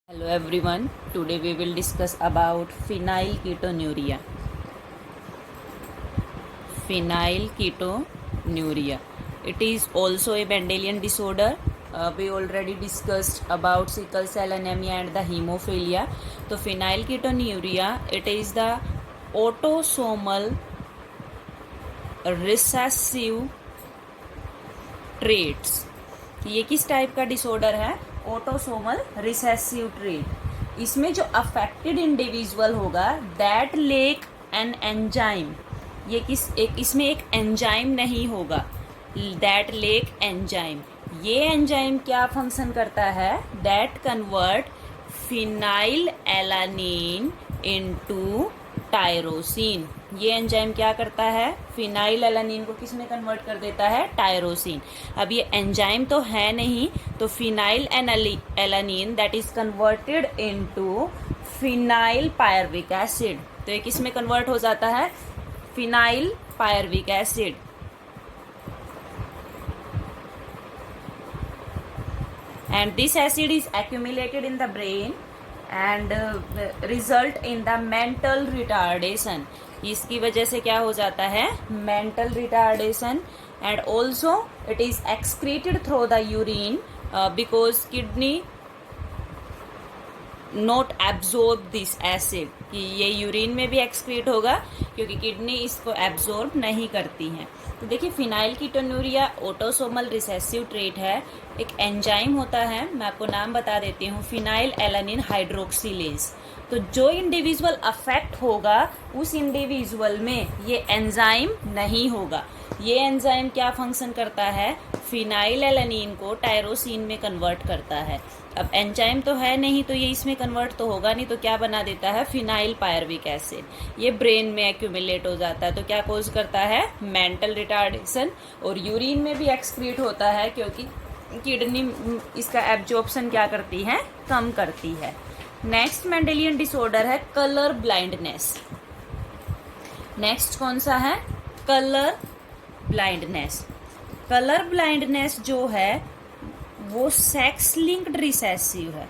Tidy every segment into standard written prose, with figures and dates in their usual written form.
Hello everyone, today we will discuss about phenylketonuria. Phenylketonuria. It is also a Mendelian disorder. We already discussed about sickle cell anemia and the hemophilia. So phenylketonuria, it is the autosomal recessive traits. ये किस type का disorder है? Autosomal recessive trait. इसमें जो affected individual होगा that lake an enzyme, ये इसमें एक एंजाइम नहीं होगा, दैट लेक एंजाइम. ये एंजाइम क्या फंक्शन करता है? That convert phenyl alanine into tyrosine. ये एंजाइम क्या करता है? फिनाइल एलानिन को किस में कन्वर्ट कर देता है? टायरोसिन. अब ये एंजाइम तो है नहीं, तो phenyl alanine that is converted into phenyl pyruvic acid. तो ये किस में कन्वर्ट हो जाता है? Phenyl pyruvic acid. And this acid is accumulated in the brain and result in the mental retardation. इसकी वजह से क्या हो जाता है? Mental retardation. And also it is excreted through the urine because kidney not absorb this acid. कि ये urine में भी एक्सक्रीट होगा क्योंकि किडनी इसको एब्जॉर्ब नहीं करती हैं. तो देखिए फिनाइलकीटोनुरिया ऑटोसोमल रिसेसिव ट्रेट है. एक एंजाइम होता है, मैं आपको नाम बता देती हूँ, फिनाइल एलानिन हाइड्रोक्सिलेज. तो जो इंडिविजुअल अफेक्ट होगा उस इंडिविजुअल में ये एंजाइम नहीं होगा. ये एंजाइम क्या फंक्शन करता है? फिनाइल एलानिन को टायरोसिन में कन्वर्ट करता है. अब एंजाइम तो है नहीं तो ये इसमें कन्वर्ट तो होगा नहीं, तो क्या बना देता है? Phenyl pyruvic acid. ये ब्रेन में एक्यूमुलेट हो जाता है. तो क्या कॉज करता है? Mental retardation. और यूरिन में भी एक्सक्रीट होता है क्योंकि किडनी इसका एब्जॉर्प्शन क्या करती है? कम करती है. नेक्स्ट मेंडेलियन डिसऑर्डर है कलर ब्लाइंडनेस. नेक्स्ट कौन सा है? Colour blindness. कलर ब्लाइंडनेस जो है वो सेक्स लिंक्ड रिसेसिव है.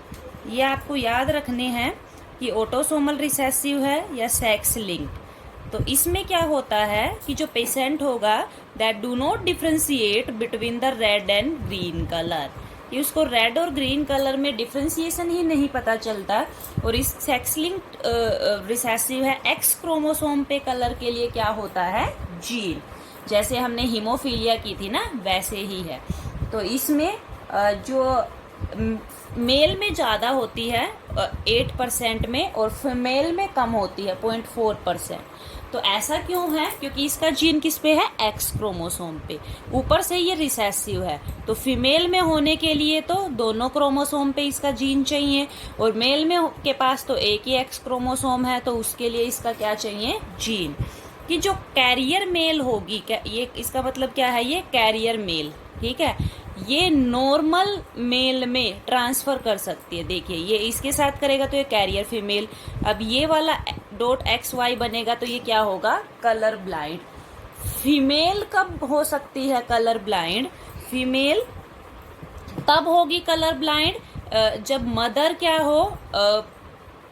ये आपको याद रखने हैं कि ऑटोसोमल रिसेसिव है या सेक्स लिंक्ड. तो इसमें क्या होता है कि जो पेशेंट होगा that do not differentiate between the red and green colour. कि उसको रेड और ग्रीन कलर में डिफ्रेंशिएशन ही नहीं पता चलता. और इस सेक्स लिंक्ड रिसेसिव है. एक्स क्रोमोसोम पे कलर के लिए क्या होता है? जीन. जैसे हमने हीमोफीलिया की थी ना, वैसे ही है. तो इसमें जो मेल में ज़्यादा होती है 8% में और फीमेल में कम होती है 0.4%. तो ऐसा क्यों है? क्योंकि इसका जीन किस पे है? एक्स क्रोमोसोम पे. ऊपर से ये रिसेसिव है तो फीमेल में होने के लिए तो दोनों क्रोमोसोम पे इसका जीन चाहिए, और मेल में के पास तो एक ही एक्स क्रोमोसोम है तो उसके लिए इसका क्या चाहिए? जीन. कि जो कैरियर मेल होगी, ये इसका मतलब क्या है? ये कैरियर मेल, ठीक है, ये नॉर्मल मेल में ट्रांसफर कर सकती है. देखिए ये इसके साथ करेगा तो ये कैरियर फीमेल. अब ये वाला .xy बनेगा तो ये क्या होगा? Colour blind. फीमेल कब हो सकती है कलर ब्लाइंड? फीमेल तब होगी कलर ब्लाइंड जब मदर क्या हो?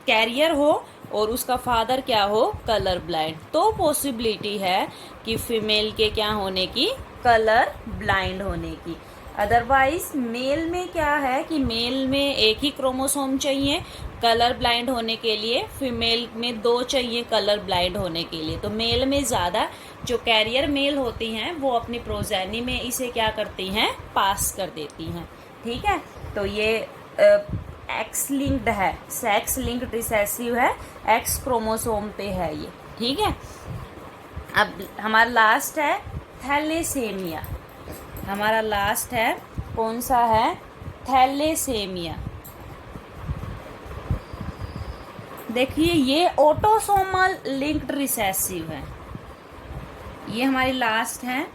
कैरियर हो और उसका फादर क्या हो? Colour blind. तो पॉसिबिलिटी है कि फीमेल के क्या होने की? कलर ब्लाइंड होने की. अदरवाइज मेल में क्या है कि मेल में एक ही क्रोमोसोम चाहिए कलर ब्लाइंड होने के लिए, फीमेल में 2 चाहिए कलर ब्लाइंड होने के लिए. तो मेल में ज़्यादा जो कैरियर मेल होती हैं वो अपनी प्रोजेनी में इसे क्या करती हैं? पास कर देती हैं. ठीक है. तो ये एक्स लिंक्ड है, सेक्स लिंक्ड रिसेसिव है, एक्स क्रोमोसोम पे है ये. ठीक है. अब हमारा लास्ट है थैलेसेमिया. हमारा लास्ट है कौन सा है? थैलेसेमिया. देखिए ये ऑटोसोमल लिंक्ड रिसेसिव है. ये हमारी लास्ट है.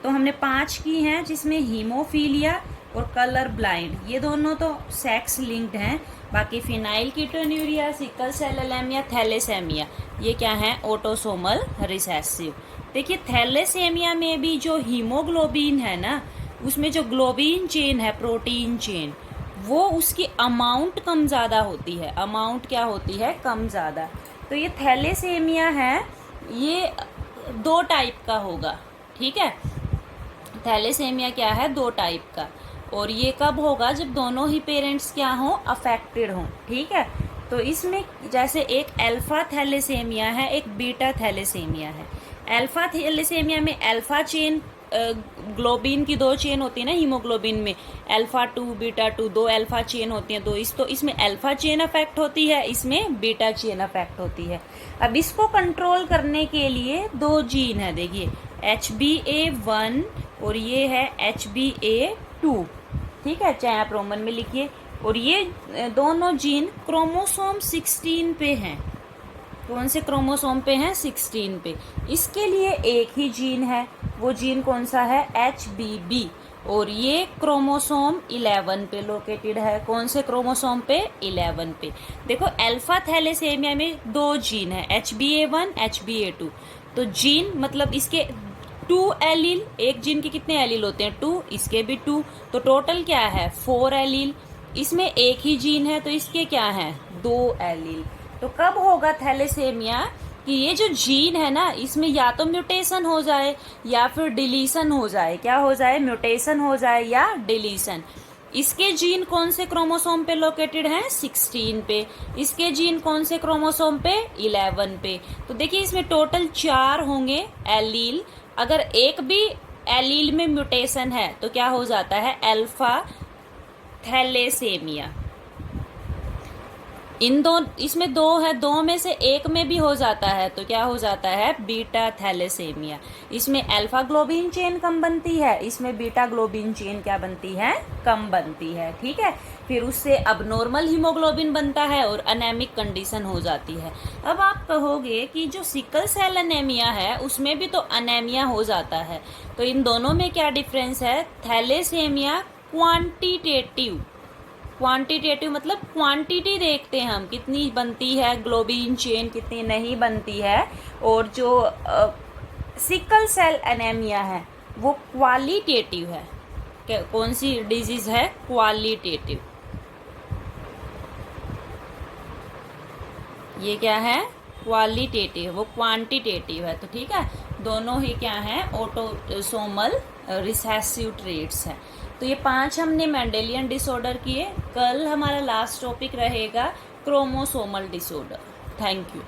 तो हमने 5 की हैं जिसमें हीमोफीलिया और कलर ब्लाइंड ये दोनों तो सेक्स लिंक्ड हैं. बाकी फिनाइलकीटोनुरिया, सिकल सेल एनीमिया, थैलेसेमिया ये क्या है? Autosomal recessive. देखिए थैलेसेमिया में भी जो हीमोग्लोबिन है ना, उसमें जो ग्लोबिन चेन है, प्रोटीन चेन, वो उसकी अमाउंट कम ज़्यादा होती है। अमाउंट क्या होती है? कम ज़्यादा। तो ये थैलेसेमिया है, ये 2 टाइप का होगा, ठीक है। थैलेसेमिया क्या है? 2 टाइप का। और ये कब होगा? जब दोनों ही पेरेंट्स क्या हों? अफेक्टेड हों, ठीक है। तो इसमें जैसे एक अल्फा थैलेसेमिया है, एक बीटा थैलेसेमिया है। अल्फा थैलेसेमिया में अल्फा चेन, ग्लोबिन की 2 चेन होती है ना हीमोग्लोबिन में, अल्फा 2 बीटा 2, 2 अल्फा चेन होती हैं। तो इसमें अल्फा चेन अफेक्ट होती है, इसमें बीटा चेन अफेक्ट होती है। अब इसको कंट्रोल करने के लिए 2 जीन है, देखिए HbA1 और ये है HbA2, ठीक है, चाहे आप रोमन में लिखिए। और ये दोनों जीन क्रोमोसोम 16 पे हैं। कौन से क्रोमोसोम पे हैं? 16 पे। इसके लिए एक ही जीन है, वो जीन कौन सा है? HBB। और ये क्रोमोसोम 11 पे लोकेटेड है। कौन से क्रोमोसोम पे? 11 पे। देखो अल्फा थैलेसेमिया में 2 जीन है, HbA1 HbA2। तो जीन मतलब इसके 2 एलील, एक जीन के कितने एलील होते हैं? 2, इसके भी 2, तो टोटल क्या है? 4 एलील। इसमें एक ही जीन है तो इसके क्या है? 2 एलील। तो कब होगा थैलेसेमिया कि ये जो जीन है ना, इसमें या तो म्यूटेशन हो जाए या फिर डिलीशन हो जाए। क्या हो जाए? म्यूटेशन हो जाए या डिलीशन। इसके जीन कौन से क्रोमोसोम पे लोकेटेड हैं? 16 पे। इसके जीन कौन से क्रोमोसोम पे? 11 पे। तो देखिए इसमें टोटल 4 होंगे एलील। अगर एक भी एलील में म्यूटेशन है तो क्या हो जाता है? Alpha thalassemia. इसमें 2 है, 2 में से एक में भी हो जाता है तो क्या हो जाता है? Beta thalassemia. इसमें अल्फा ग्लोबिन चेन कम बनती है, इसमें बीटा ग्लोबिन चेन क्या बनती है? कम बनती है, ठीक है। फिर उससे अबनॉर्मल हीमोग्लोबिन बनता है और अनेमिक कंडीशन हो जाती है। अब आप कहोगे कि जो सिकल सेल एनीमिया है उसमें भी तो अनेमिया हो जाता है, तो इन दोनों में क्या डिफरेंस है? थैलेसेमिया क्वांटिटेटिव मतलब क्वांटिटी देखते हैं हम, कितनी बनती है ग्लोबिन चेन, कितनी नहीं बनती है। और जो सिकल सेल एनीमिया है वो क्वालिटेटिव है। कौन सी डिजीज है? क्वालिटेटिव। ये क्या है? क्वालिटेटिव, वो क्वांटिटेटिव है। तो ठीक है, दोनों ही क्या है? ऑटोसोमल रिसेसिव ट्रेट्स है। तो ये 5 हमने मेंडेलियन डिसऑर्डर किए। कल हमारा लास्ट टॉपिक रहेगा क्रोमोसोमल डिसऑर्डर। Thank you.